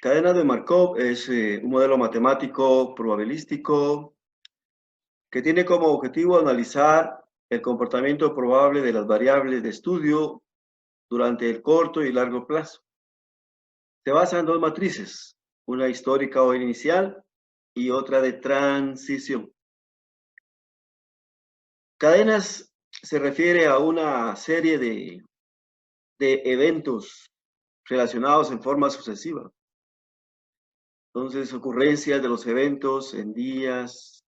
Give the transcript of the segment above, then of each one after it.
Cadena de Markov es un modelo matemático probabilístico que tiene como objetivo analizar el comportamiento probable de las variables de estudio durante el corto y largo plazo. Se basa en dos matrices, una histórica o inicial y otra de transición. Cadenas se refiere a una serie de eventos relacionados en forma sucesiva. Entonces, ocurrencias de los eventos en días,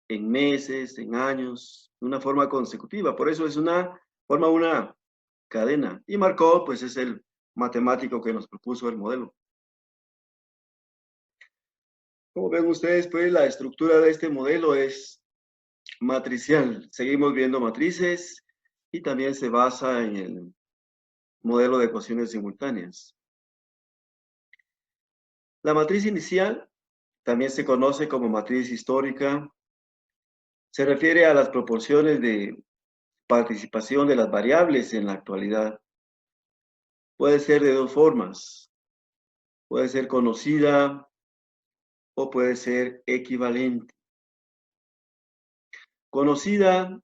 en meses, en años, de una forma consecutiva. Por eso forma una cadena. Y Markov, pues, es el matemático que nos propuso el modelo. Como ven ustedes, pues, la estructura de este modelo es matricial. Seguimos viendo matrices y también se basa en el modelo de ecuaciones simultáneas. La matriz inicial también se conoce como matriz histórica. Se refiere a las proporciones de participación de las variables en la actualidad. Puede ser de dos formas. Puede ser conocida o puede ser equivalente. Conocida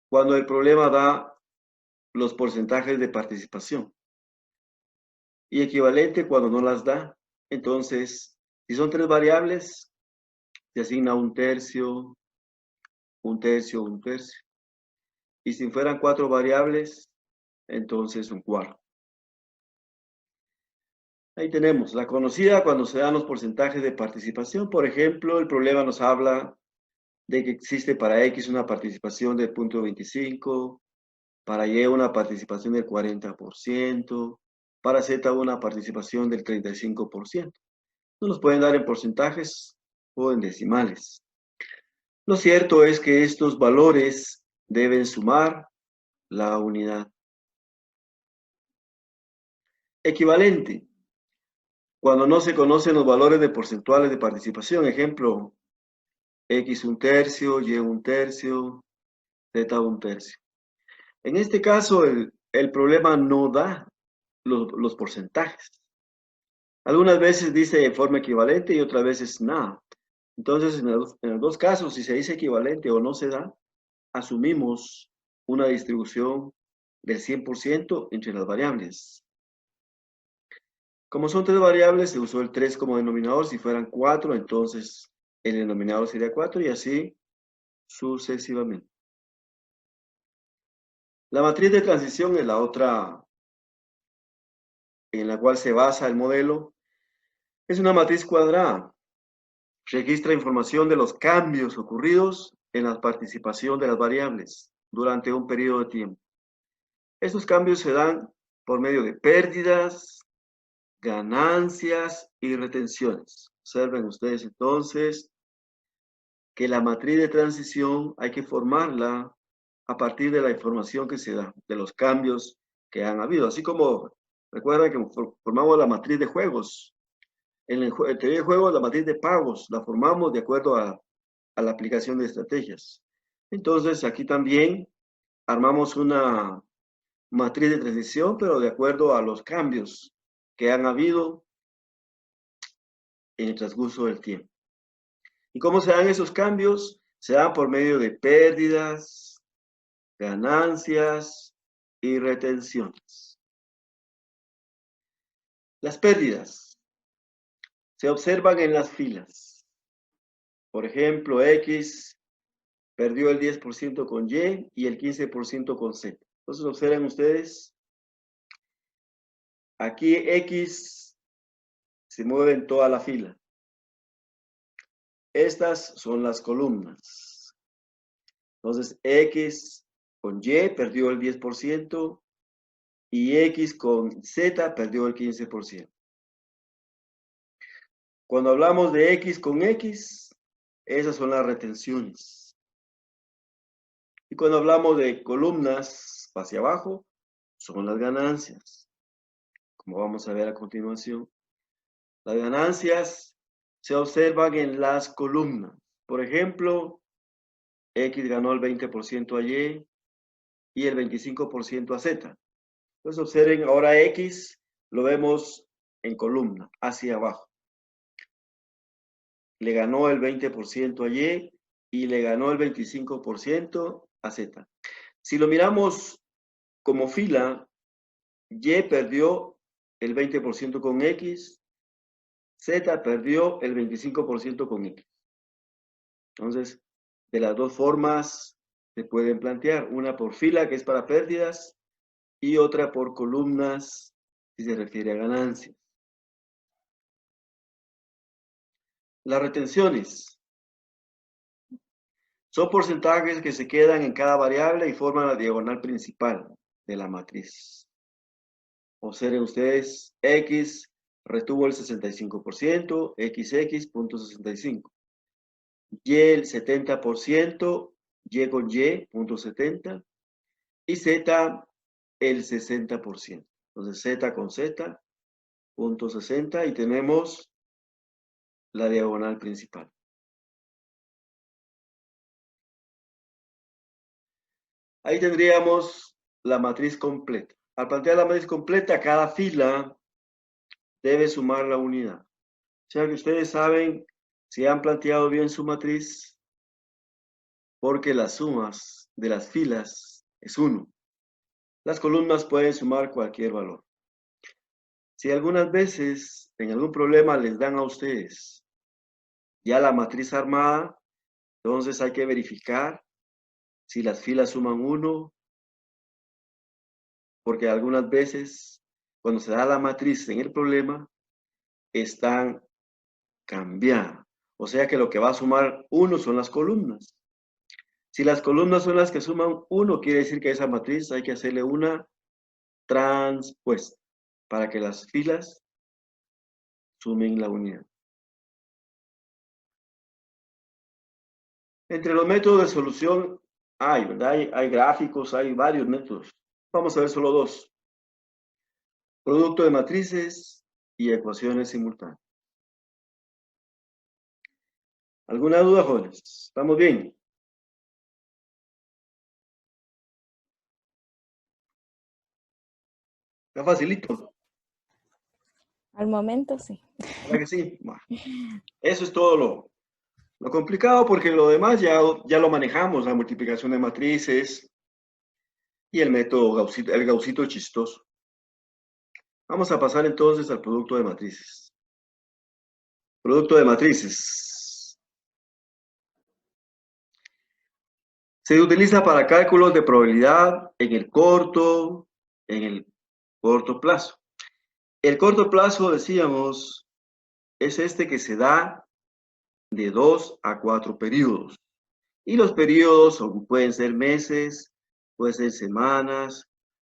cuando el problema da los porcentajes de participación. Y equivalente cuando no las da. Entonces, si son tres variables, se asigna un tercio, un tercio, un tercio. Y si fueran cuatro variables, entonces un cuarto. Ahí tenemos la conocida cuando se dan los porcentajes de participación. Por ejemplo, el problema nos habla de que existe para X una participación del 0.25, para Y una participación del 40%, para Z una participación del 35%. No nos pueden dar en porcentajes o en decimales. Lo cierto es que estos valores deben sumar la unidad. Equivalente. Cuando no se conocen los valores de porcentuales de participación, ejemplo, X un tercio, Y un tercio, Z un tercio. En este caso, el problema no da los porcentajes. Algunas veces dice de forma equivalente y otras veces nada. Entonces, en los dos casos, si se dice equivalente o no se da, asumimos una distribución del 100% entre las variables. Como son tres variables, se usó el 3 como denominador. Si fueran 4, entonces el denominador sería 4 y así sucesivamente. La matriz de transición es la otra en la cual se basa el modelo. Es una matriz cuadrada. Registra información de los cambios ocurridos en la participación de las variables durante un periodo de tiempo. Estos cambios se dan por medio de pérdidas, ganancias y retenciones. Observen ustedes entonces que la matriz de transición hay que formarla a partir de la información que se da, de los cambios que han habido. Así como recuerden que formamos la matriz de juegos. En el teoría de juegos, la matriz de pagos la formamos de acuerdo a la aplicación de estrategias. Entonces, aquí también armamos una matriz de transición, pero de acuerdo a los cambios que han habido en el transcurso del tiempo. ¿Y cómo se dan esos cambios? Se dan por medio de pérdidas, ganancias y retenciones. Las pérdidas se observan en las filas. Por ejemplo, X perdió el 10% con Y y el 15% con Z. Entonces observen ustedes, aquí X se mueve en toda la fila. Estas son las columnas. Entonces X con Y perdió el 10% y X con Z perdió el 15%. Cuando hablamos de X con X, esas son las retenciones. Y cuando hablamos de columnas hacia abajo, son las ganancias. Como vamos a ver a continuación. Las ganancias se observan en las columnas. Por ejemplo, X ganó el 20% a Y y el 25% a Z. Entonces observen, ahora X lo vemos en columna, hacia abajo. Le ganó el 20% a Y y le ganó el 25% a Z. Si lo miramos como fila, Y perdió el 20% con X, Z perdió el 25% con X. Entonces, de las dos formas se pueden plantear, una por fila, que es para pérdidas, y otra por columnas, si se refiere a ganancias. Las retenciones son porcentajes que se quedan en cada variable y forman la diagonal principal de la matriz. Observen ustedes, X retuvo el 65%, XX, punto 65. Y el 70%, Y con Y, punto 70. Y Z el 60%. Entonces Z con Z, punto 60. Y tenemos la diagonal principal. Ahí tendríamos la matriz completa. Al plantear la matriz completa, cada fila debe sumar la unidad. O sea que ustedes saben si han planteado bien su matriz, porque las sumas de las filas es 1. Las columnas pueden sumar cualquier valor. Si algunas veces en algún problema les dan a ustedes ya la matriz armada, entonces hay que verificar si las filas suman 1, porque algunas veces cuando se da la matriz en el problema, están cambiadas. O sea que lo que va a sumar 1 son las columnas. Si las columnas son las que suman 1, quiere decir que a esa matriz hay que hacerle una transpuesta para que las filas sumen la unidad. Entre los métodos de solución hay, ¿verdad? Hay gráficos, hay varios métodos. Vamos a ver solo dos. Producto de matrices y ecuaciones simultáneas. ¿Alguna duda, jóvenes? ¿Estamos bien? Está facilito. Al momento sí. ¿Verdad que sí? Bueno, eso es todo lo complicado, porque lo demás ya lo manejamos, la multiplicación de matrices y el método Gaussito, el Gaussito chistoso. Vamos a pasar entonces al producto de matrices. Producto de matrices. Se utiliza para cálculos de probabilidad en el corto plazo. El corto plazo, decíamos, es este que se da de 2 a 4 periodos. Y los periodos pueden ser meses, pueden ser semanas,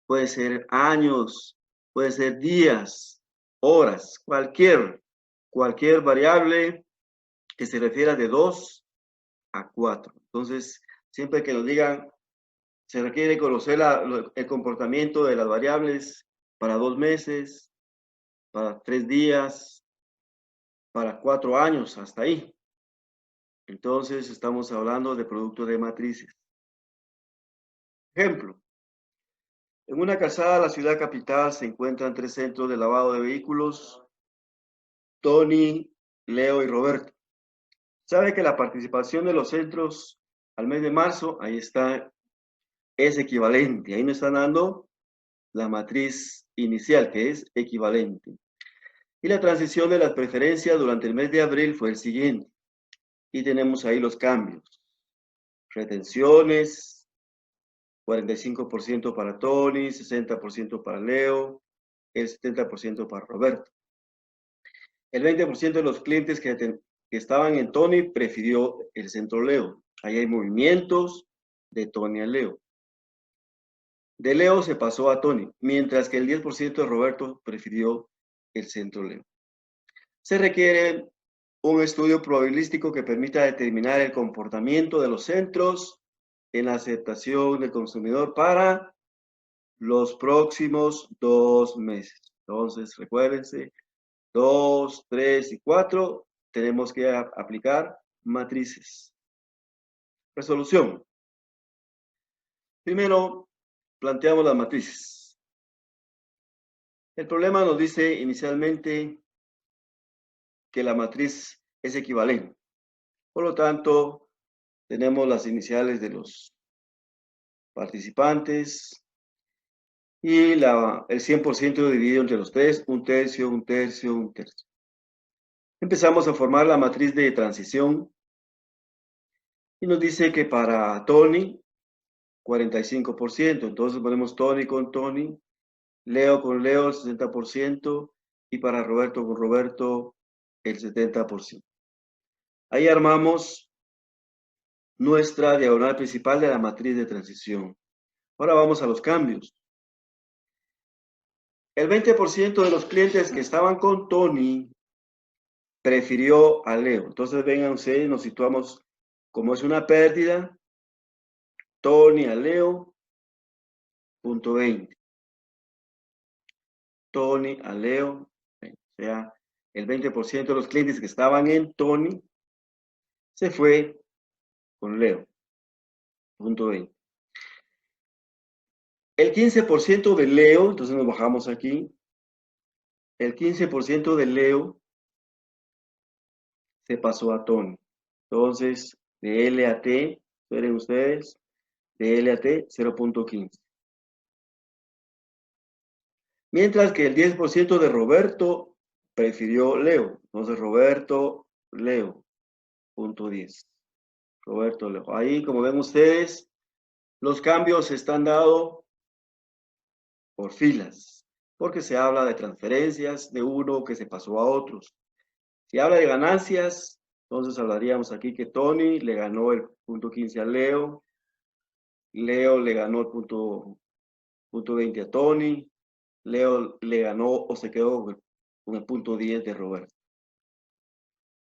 pueden ser años, pueden ser días, horas, cualquier variable que se refiera de 2 a 4. Entonces, siempre que nos digan, se requiere conocer el comportamiento de las variables para 2 meses, para 3 días, para 4 años, hasta ahí. Entonces, estamos hablando de producto de matrices. Ejemplo. En una calzada de la ciudad capital se encuentran 3 centros de lavado de vehículos, Tony, Leo y Roberto. Sabe que la participación de los centros al mes de marzo, ahí está, es equivalente. Ahí nos están dando la matriz inicial, que es equivalente. Y la transición de las preferencias durante el mes de abril fue el siguiente. Y tenemos ahí los cambios. Retenciones, 45% para Tony, 60% para Leo, el 70% para Roberto. El 20% de los clientes que estaban en Tony prefirió el centro Leo. Ahí hay movimientos de Tony a Leo. De Leo se pasó a Tony, mientras que el 10% de Roberto prefirió el centro Leo. Se requiere un estudio probabilístico que permita determinar el comportamiento de los centros en la aceptación del consumidor para los próximos 2 meses. Entonces, recuérdense, 2, 3 y 4, tenemos que aplicar matrices. Resolución. Primero, planteamos las matrices. El problema nos dice inicialmente que la matriz es equivalente. Por lo tanto, tenemos las iniciales de los participantes y el 100% dividido entre los tres, un tercio, un tercio, un tercio. Empezamos a formar la matriz de transición y nos dice que para Tony, 45%. Entonces ponemos Tony con Tony, Leo con Leo, el 60%, y para Roberto con Roberto, el 70%. Ahí armamos nuestra diagonal principal de la matriz de transición. Ahora vamos a los cambios. El 20% de los clientes que estaban con Tony prefirió a Leo. Entonces vengan ustedes, nos situamos como es una pérdida, Tony a Leo, punto 20. Tony a Leo, o sea, el 20% de los clientes que estaban en Tony se fue con Leo, punto 20. El 15% de Leo, entonces nos bajamos aquí, el 15% de Leo se pasó a Tony. Entonces, de L a T, esperen ustedes, de L a T, 0.15. Mientras que el 10% de Roberto prefirió Leo. Entonces, Roberto, Leo, punto 10. Roberto, Leo. Ahí, como ven ustedes, los cambios están dados por filas, porque se habla de transferencias de uno que se pasó a otros. Si habla de ganancias, entonces hablaríamos aquí que Tony le ganó el punto 15 a Leo, Leo le ganó el punto 20 a Tony, Leo le ganó o se quedó con el punto 10 de Roberto.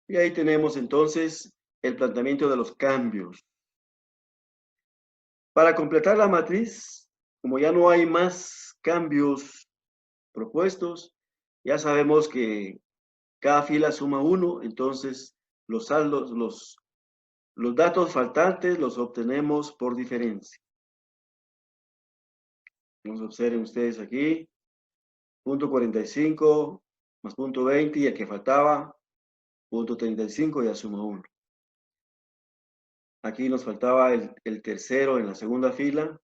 Y ahí tenemos entonces el planteamiento de los cambios. Para completar la matriz, como ya no hay más cambios propuestos, ya sabemos que cada fila suma 1, entonces los saldos, los datos faltantes los obtenemos por diferencia. Vamos a observen ustedes aquí, punto 45 más punto 20 y el que faltaba, punto 35, ya suma 1. Aquí nos faltaba el tercero en la segunda fila.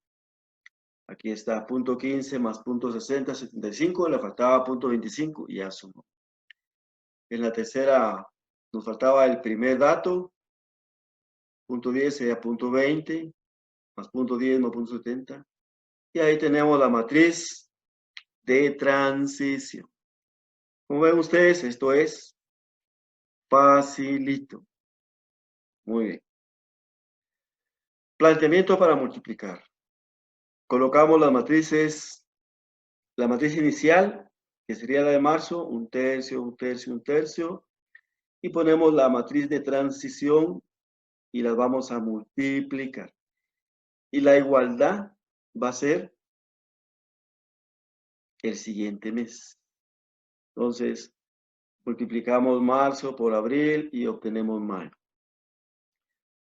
Aquí está punto 15 más punto 60, 75, le faltaba punto 25 y ya sumó. En la tercera nos faltaba el primer dato, punto 10 sería punto 20, más punto 10 más punto 70. Y ahí tenemos la matriz de transición. Como ven ustedes, esto es facilito. Muy bien. Planteamiento para multiplicar. Colocamos las matrices, la matriz inicial, que sería la de marzo, un tercio, un tercio, un tercio, y ponemos la matriz de transición y las vamos a multiplicar. Y la igualdad va a ser el siguiente mes. Entonces, multiplicamos marzo por abril y obtenemos mayo.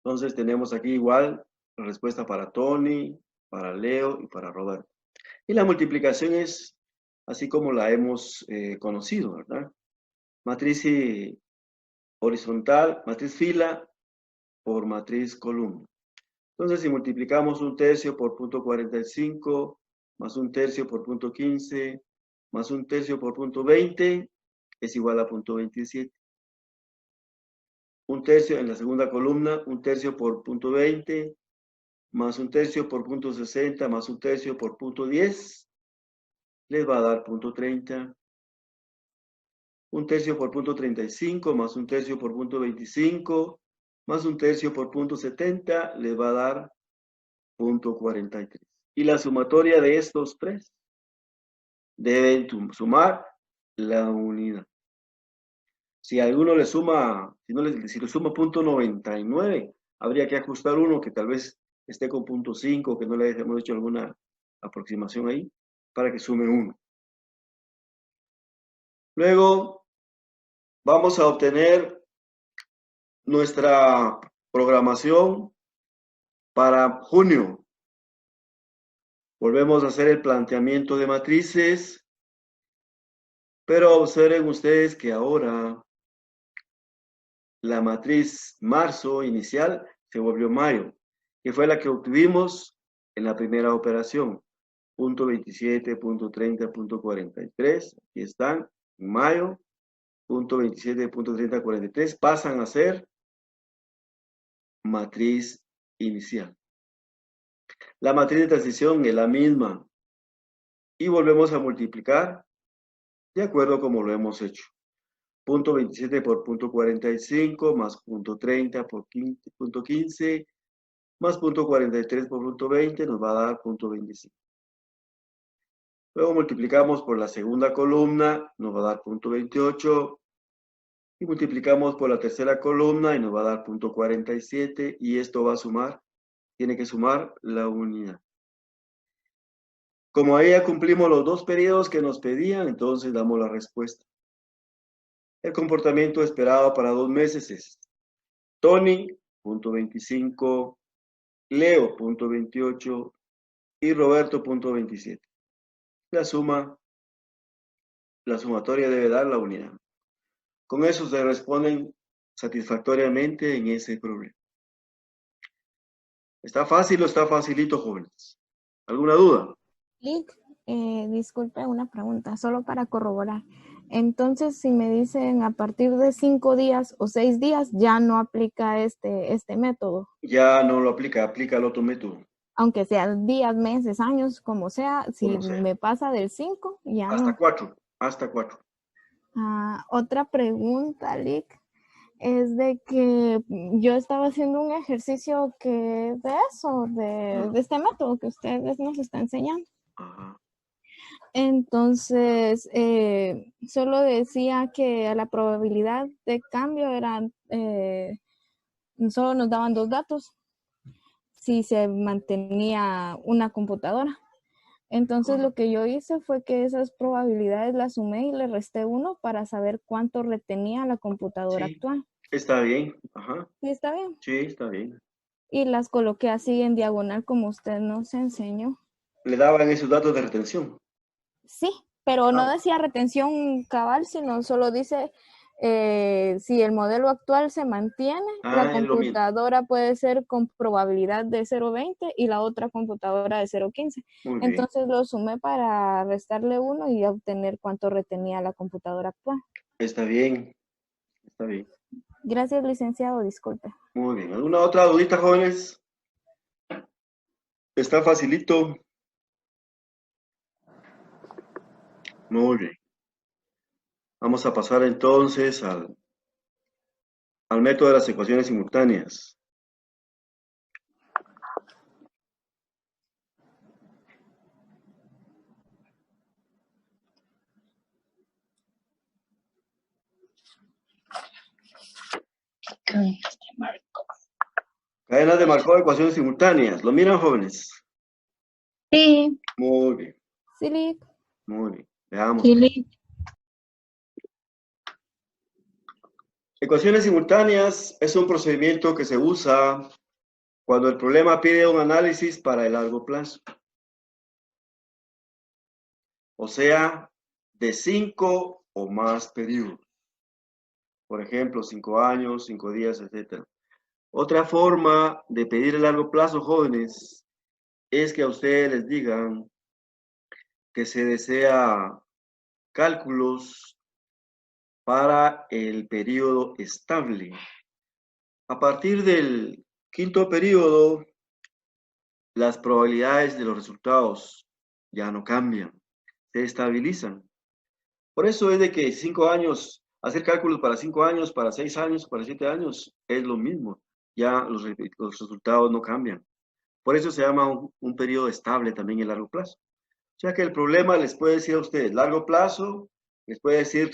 Entonces, tenemos aquí igual la respuesta para Tony, para Leo y para Roberto. Y la multiplicación es así como la hemos conocido, ¿verdad? Matriz horizontal, matriz fila por matriz columna. Entonces, si multiplicamos un tercio por punto 45, más un tercio por punto 15, más un tercio por punto 20, es igual a punto 27. Un tercio en la segunda columna, un tercio por punto 20, más un tercio por punto 60, más un tercio por punto 10, les va a dar punto 30. Un tercio por punto 35, más un tercio por punto 25, más un tercio por punto 70, les va a dar punto 43. Y la sumatoria de estos tres deben sumar la unidad. Si a alguno le suma, si le suma punto 99, habría que ajustar uno que tal vez esté con punto 5, que no le hemos hecho alguna aproximación ahí, para que sume 1. Luego vamos a obtener nuestra programación para junio. Volvemos a hacer el planteamiento de matrices Pero observen ustedes que ahora la matriz marzo inicial se volvió mayo, que fue la que obtuvimos en la primera operación. Punto 27, punto 30, punto 43. Aquí están, en mayo. Punto 27, punto 30, 43. Pasan a ser matriz inicial. La matriz de transición es la misma. Y volvemos a multiplicar de acuerdo como lo hemos hecho. Punto 27 por punto 45 más punto 30 por punto 15 más punto 43 por punto 20 nos va a dar punto 25. Luego multiplicamos por la segunda columna, nos va a dar punto 28. Y multiplicamos por la tercera columna y nos va a dar punto 47. Y esto va a sumar, tiene que sumar la unidad. Como ahí ya cumplimos los dos periodos que nos pedían, entonces damos la respuesta. El comportamiento esperado para 2 meses es Tony, punto 25, Leo, punto 28 y Roberto, punto 27. La sumatoria debe dar la unidad. Con eso se responden satisfactoriamente en ese problema. ¿Está fácil o está facilito, jóvenes? ¿Alguna duda? Lick, disculpe una pregunta, solo para corroborar. Entonces, si me dicen a partir de 5 días o 6 días, ya no aplica este método. Ya no lo aplica, aplica el otro método. Aunque sean días, meses, años, como sea, si Como sea. me pasa del 5, ya Hasta no. 4, hasta 4. Otra pregunta, Lick, es de que yo estaba haciendo un ejercicio que de eso, de este método que ustedes nos están enseñando. Ajá. Entonces, solo decía que la probabilidad de cambio eran, solo nos daban 2 datos si se mantenía una computadora. Entonces lo que yo hice fue que esas probabilidades las sumé y le resté 1 para saber cuánto retenía la computadora actual. Está bien. Ajá. ¿Sí está bien? Sí, está bien. Y las coloqué así en diagonal como usted nos enseñó. Le daban esos datos de retención. Sí, pero no decía retención cabal, sino solo dice si el modelo actual se mantiene, la computadora puede ser con probabilidad de 0.20 y la otra computadora de 0.15. Entonces lo sumé para restarle 1 y obtener cuánto retenía la computadora actual. Está bien, está bien. Gracias, licenciado, disculpe. Muy bien. ¿Alguna otra dudita, jóvenes? Está facilito. Muy bien. Vamos a pasar entonces al método de las ecuaciones simultáneas. Cadenas de Markov, ecuaciones simultáneas. ¿Lo miran, jóvenes? Sí. Muy bien. Sí, Lick. Muy bien. Veamos. Sí, Lick. Ecuaciones simultáneas es un procedimiento que se usa cuando el problema pide un análisis para el largo plazo. O sea, de 5 o más periodos. Por ejemplo, 5 años, 5 días, etc. Otra forma de pedir el largo plazo, jóvenes, es que a ustedes les digan que se desea cálculos para el periodo estable. A partir del quinto periodo, las probabilidades de los resultados ya no cambian, se estabilizan. Por eso es de que 5 años, hacer cálculos para 5 años, para 6 años, para 7 años, es lo mismo. Ya los resultados no cambian. Por eso se llama un periodo estable también en largo plazo. O sea que el problema les puede decir a ustedes largo plazo, les puede decir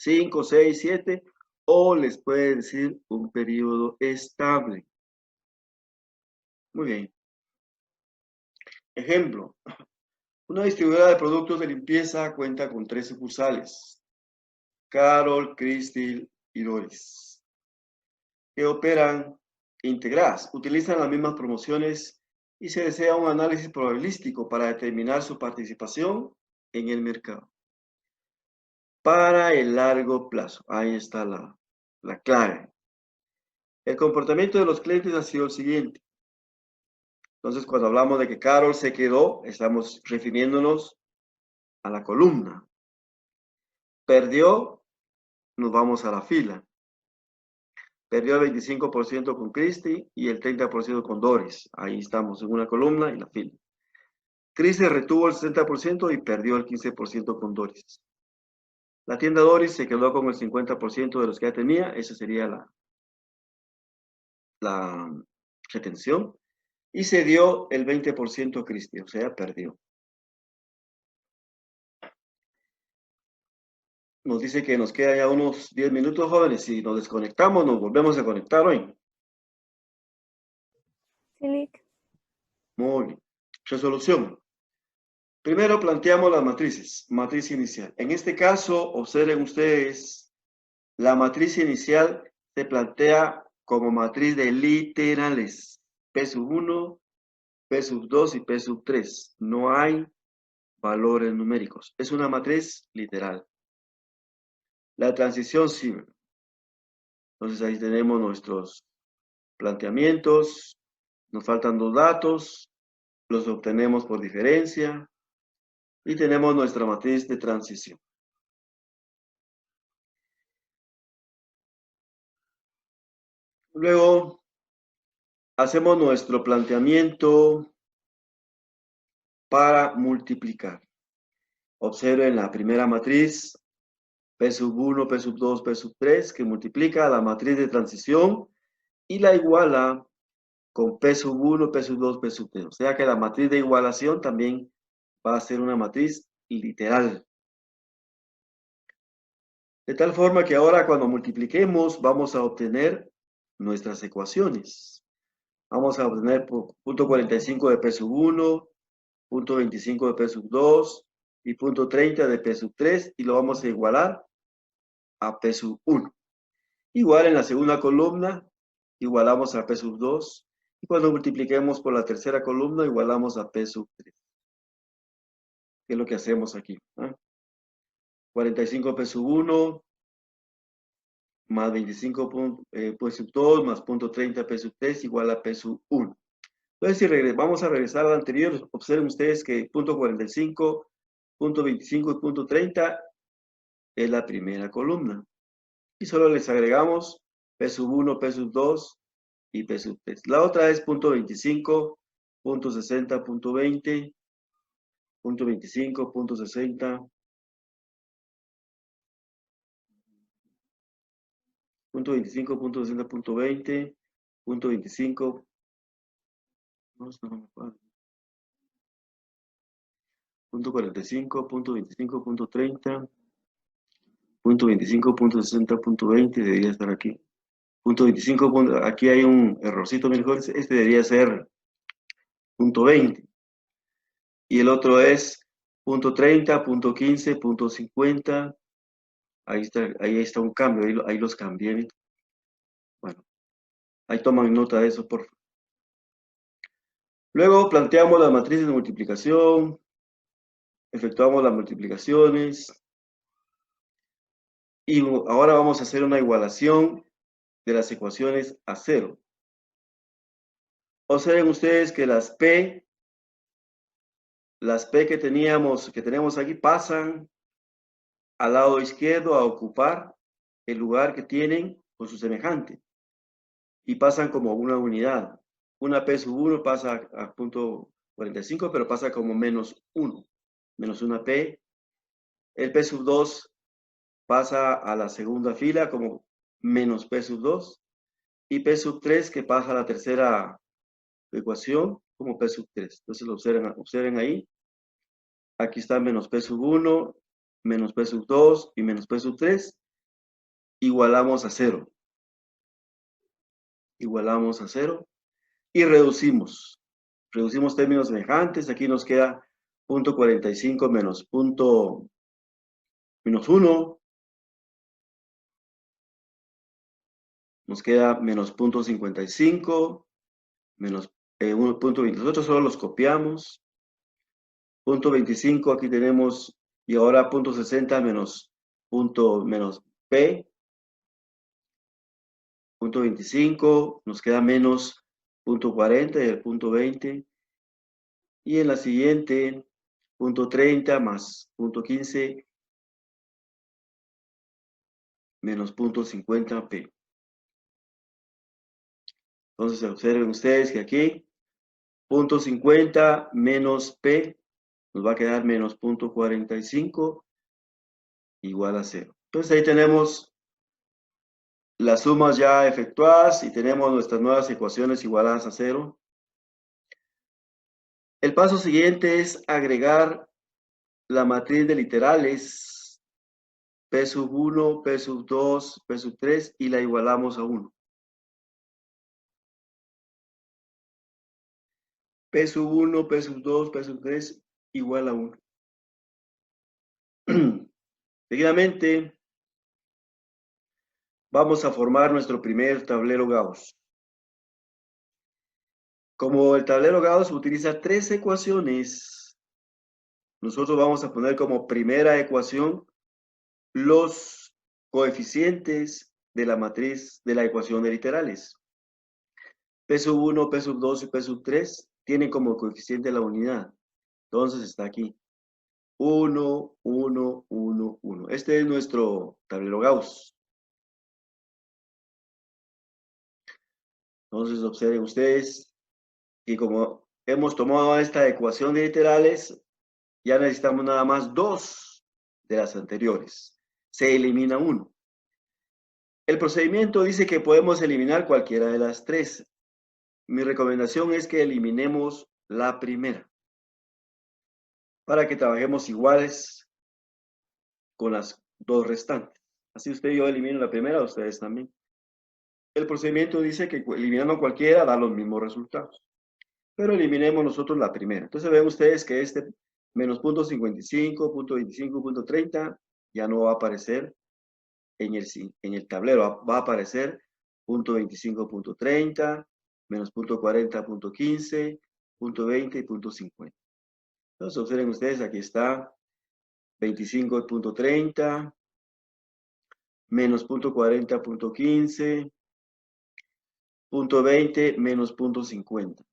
5, 6, 7, o les puede decir un periodo estable. Muy bien. Ejemplo. Una distribuidora de productos de limpieza cuenta con 3 sucursales. Carol, Cristil y Doris. Que operan integradas, utilizan las mismas promociones y se desea un análisis probabilístico para determinar su participación en el mercado. para el largo plazo. Ahí está la clave. El comportamiento de los clientes ha sido el siguiente. Entonces, cuando hablamos de que Carol se quedó, estamos refiriéndonos a la columna. Perdió, nos vamos a la fila. Perdió el 25% con Christy y el 30% con Doris. Ahí estamos en una columna y la fila. Christy retuvo el 60% y perdió el 15% con Doris. La tienda Doris se quedó con el 50% de los que ya tenía. Esa sería la retención. Y se dio el 20% a Christy, o sea, perdió. Nos dice que nos queda ya unos 10 minutos, jóvenes. Si nos desconectamos, nos volvemos a conectar hoy. Sí. Muy bien. Resolución. Primero planteamos las matrices. Matriz inicial. En este caso, observen ustedes, la matriz inicial se plantea como matriz de literales. P1, P2 y P3. No hay valores numéricos. Es una matriz literal. La transición sí. Entonces ahí tenemos nuestros planteamientos. Nos faltan 2 datos. Los obtenemos por diferencia. Y tenemos nuestra matriz de transición. Luego hacemos nuestro planteamiento para multiplicar. Observen la primera matriz, P1, P2, P3, que multiplica la matriz de transición y la iguala con P1, P2, P3. O sea que la matriz de igualación también va a ser una matriz literal. De tal forma que ahora cuando multipliquemos vamos a obtener nuestras ecuaciones. Vamos a obtener punto 45 de P1, punto 25 de P2 y punto 30 de P3 y lo vamos a igualar a P1. Igual en la segunda columna igualamos a P2 y cuando multipliquemos por la tercera columna igualamos a P3. ¿Qué es lo que hacemos aquí? 45 P1 más 25 P2 más punto 30 P3 igual a P1. Entonces, si vamos a regresar al anterior, observen ustedes que punto 45, punto 25 y punto 30 es la primera columna. Y solo les agregamos P1, P2 y P3. La otra es punto 25, punto 60, punto 20, punto 25, punto 60, punto 25, punto 60, punto 20, punto 25, punto 45, punto 25, punto 30, punto 25, punto 60, punto 20, debería estar aquí. Punto 25, aquí hay un errorcito mejor, este debería ser punto 20. Y el otro es punto 30, punto 15, punto 50. Ahí está un cambio, ahí los cambié. Bueno, ahí toman nota de eso, por favor. Luego planteamos las matrices de multiplicación, efectuamos las multiplicaciones y ahora vamos a hacer una igualación de las ecuaciones a cero. Observen ustedes que las P que tenemos aquí pasan al lado izquierdo a ocupar el lugar que tienen con su semejante y pasan como una unidad. Una P1 pasa a punto 45, pero pasa como menos 1, menos una P. El P2 pasa a la segunda fila como menos P2 y P3 que pasa a la tercera ecuación como P3. Entonces lo observen ahí. Aquí está menos P1, menos P2 y menos P3. Igualamos a 0. Igualamos a 0 y reducimos. Reducimos términos semejantes. Aquí nos queda punto 45 menos punto menos 1. Nos queda menos punto 55 menos 1.28, solo los copiamos. Punto 25 aquí tenemos y ahora punto 60 menos punto menos P, punto 25, nos queda menos punto 40 y el punto 20. Y en la siguiente, punto 30 más punto 15 menos punto 50P. Entonces observen ustedes que aquí, punto 50 menos P, nos va a quedar menos punto 45 igual a 0. Entonces ahí tenemos las sumas ya efectuadas y tenemos nuestras nuevas ecuaciones igualadas a 0. El paso siguiente es agregar la matriz de literales P sub 1, P sub 2, P sub 3 y la igualamos a 1. P sub 1, P sub 2, P sub 3 igual a 1. Seguidamente, vamos a formar nuestro primer tablero Gauss. Como el tablero Gauss utiliza 3 ecuaciones, nosotros vamos a poner como primera ecuación los coeficientes de la matriz de la ecuación de literales. P sub 1, P sub 2 y P sub 3 tienen como coeficiente la unidad. Entonces está aquí. 1, 1, 1, 1. Este es nuestro tablero Gauss. Entonces observen ustedes que como hemos tomado esta ecuación de literales, ya necesitamos nada más 2 de las anteriores. Se elimina 1. El procedimiento dice que podemos eliminar cualquiera de las 3. Mi recomendación es que eliminemos la primera, para que trabajemos iguales con las 2 restantes. Así usted y yo elimino la primera, ustedes también. El procedimiento dice que eliminando cualquiera da los mismos resultados. Pero eliminemos nosotros la primera. Entonces ven ustedes que este menos punto 55, punto 25, punto 30 ya no va a aparecer en el tablero. Va a aparecer punto 25, punto 30, menos punto 40, punto 15, punto 20 y punto 50. Entonces observen ustedes, aquí está 25.30, menos punto 40.15, punto 20 menos punto 50.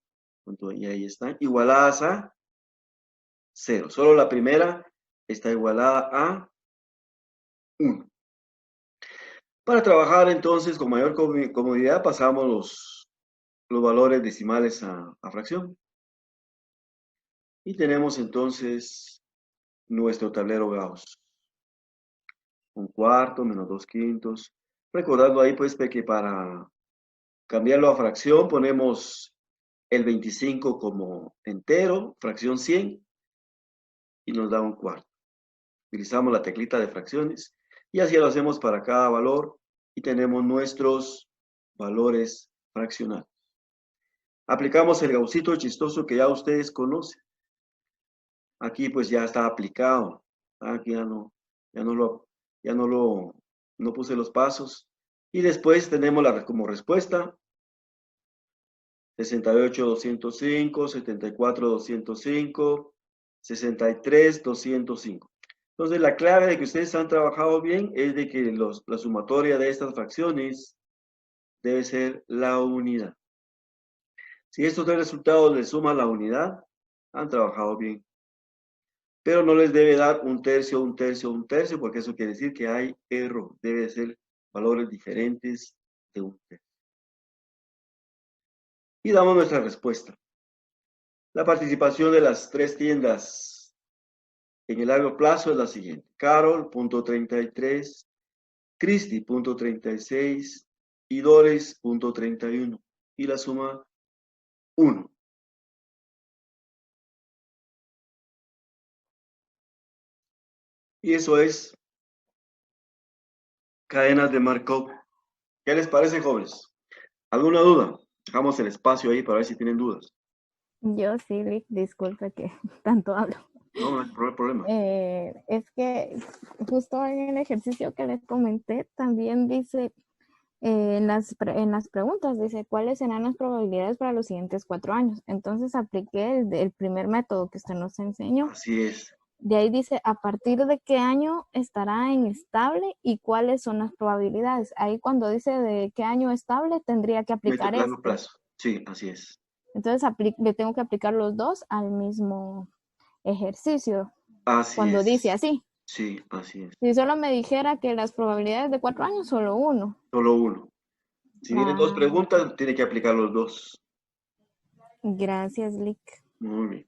Y ahí están, igualadas a 0. Solo la primera está igualada a 1. Para trabajar entonces con mayor comodidad pasamos los valores decimales a fracción. Y tenemos entonces nuestro tablero Gauss. 1/4 menos 2/5. Recordando ahí pues que para cambiarlo a fracción ponemos el 25 como entero, fracción 100, y nos da 1/4. Utilizamos la teclita de fracciones y así lo hacemos para cada valor y tenemos nuestros valores fraccionados. Aplicamos el gaussito chistoso que ya ustedes conocen. Aquí pues ya está aplicado. Aquí no puse los pasos. Y después tenemos como respuesta 68.205, 74.205, 63.205. Entonces la clave de que ustedes han trabajado bien es de que la sumatoria de estas fracciones debe ser la unidad. Si estos 3 resultados les suman la unidad, han trabajado bien. Pero no les debe dar 1/3, 1/3, 1/3, porque eso quiere decir que hay error. Debe ser valores diferentes de 1/3. Y damos nuestra respuesta. La participación de las 3 tiendas en el largo plazo es la siguiente. Carol, punto 33, Christy, punto 36 y Doris, punto 31. Y la suma, 1. Y eso es cadenas de Markov. ¿Qué les parece, jóvenes? ¿Alguna duda? Dejamos el espacio ahí para ver si tienen dudas. Yo sí, Lick, disculpe que tanto hablo. No, no hay problema. Es que justo en el ejercicio que les comenté también dice, en las preguntas dice, ¿cuáles serán las probabilidades para los siguientes 4 años? Entonces apliqué el primer método que usted nos enseñó. Así es. De ahí dice, ¿a partir de qué año estará en estable y cuáles son las probabilidades? Ahí cuando dice de qué año estable, tendría que Medio aplicar largo este. plazo. Sí, así es. Entonces le tengo que aplicar los dos al mismo ejercicio, Así cuando dice es. así. Sí, así es. Si solo me dijera que las probabilidades de 4 años, solo uno. Solo uno. Si vienen dos Ah, preguntas, tiene que aplicar los dos. gracias, Lick. Muy bien.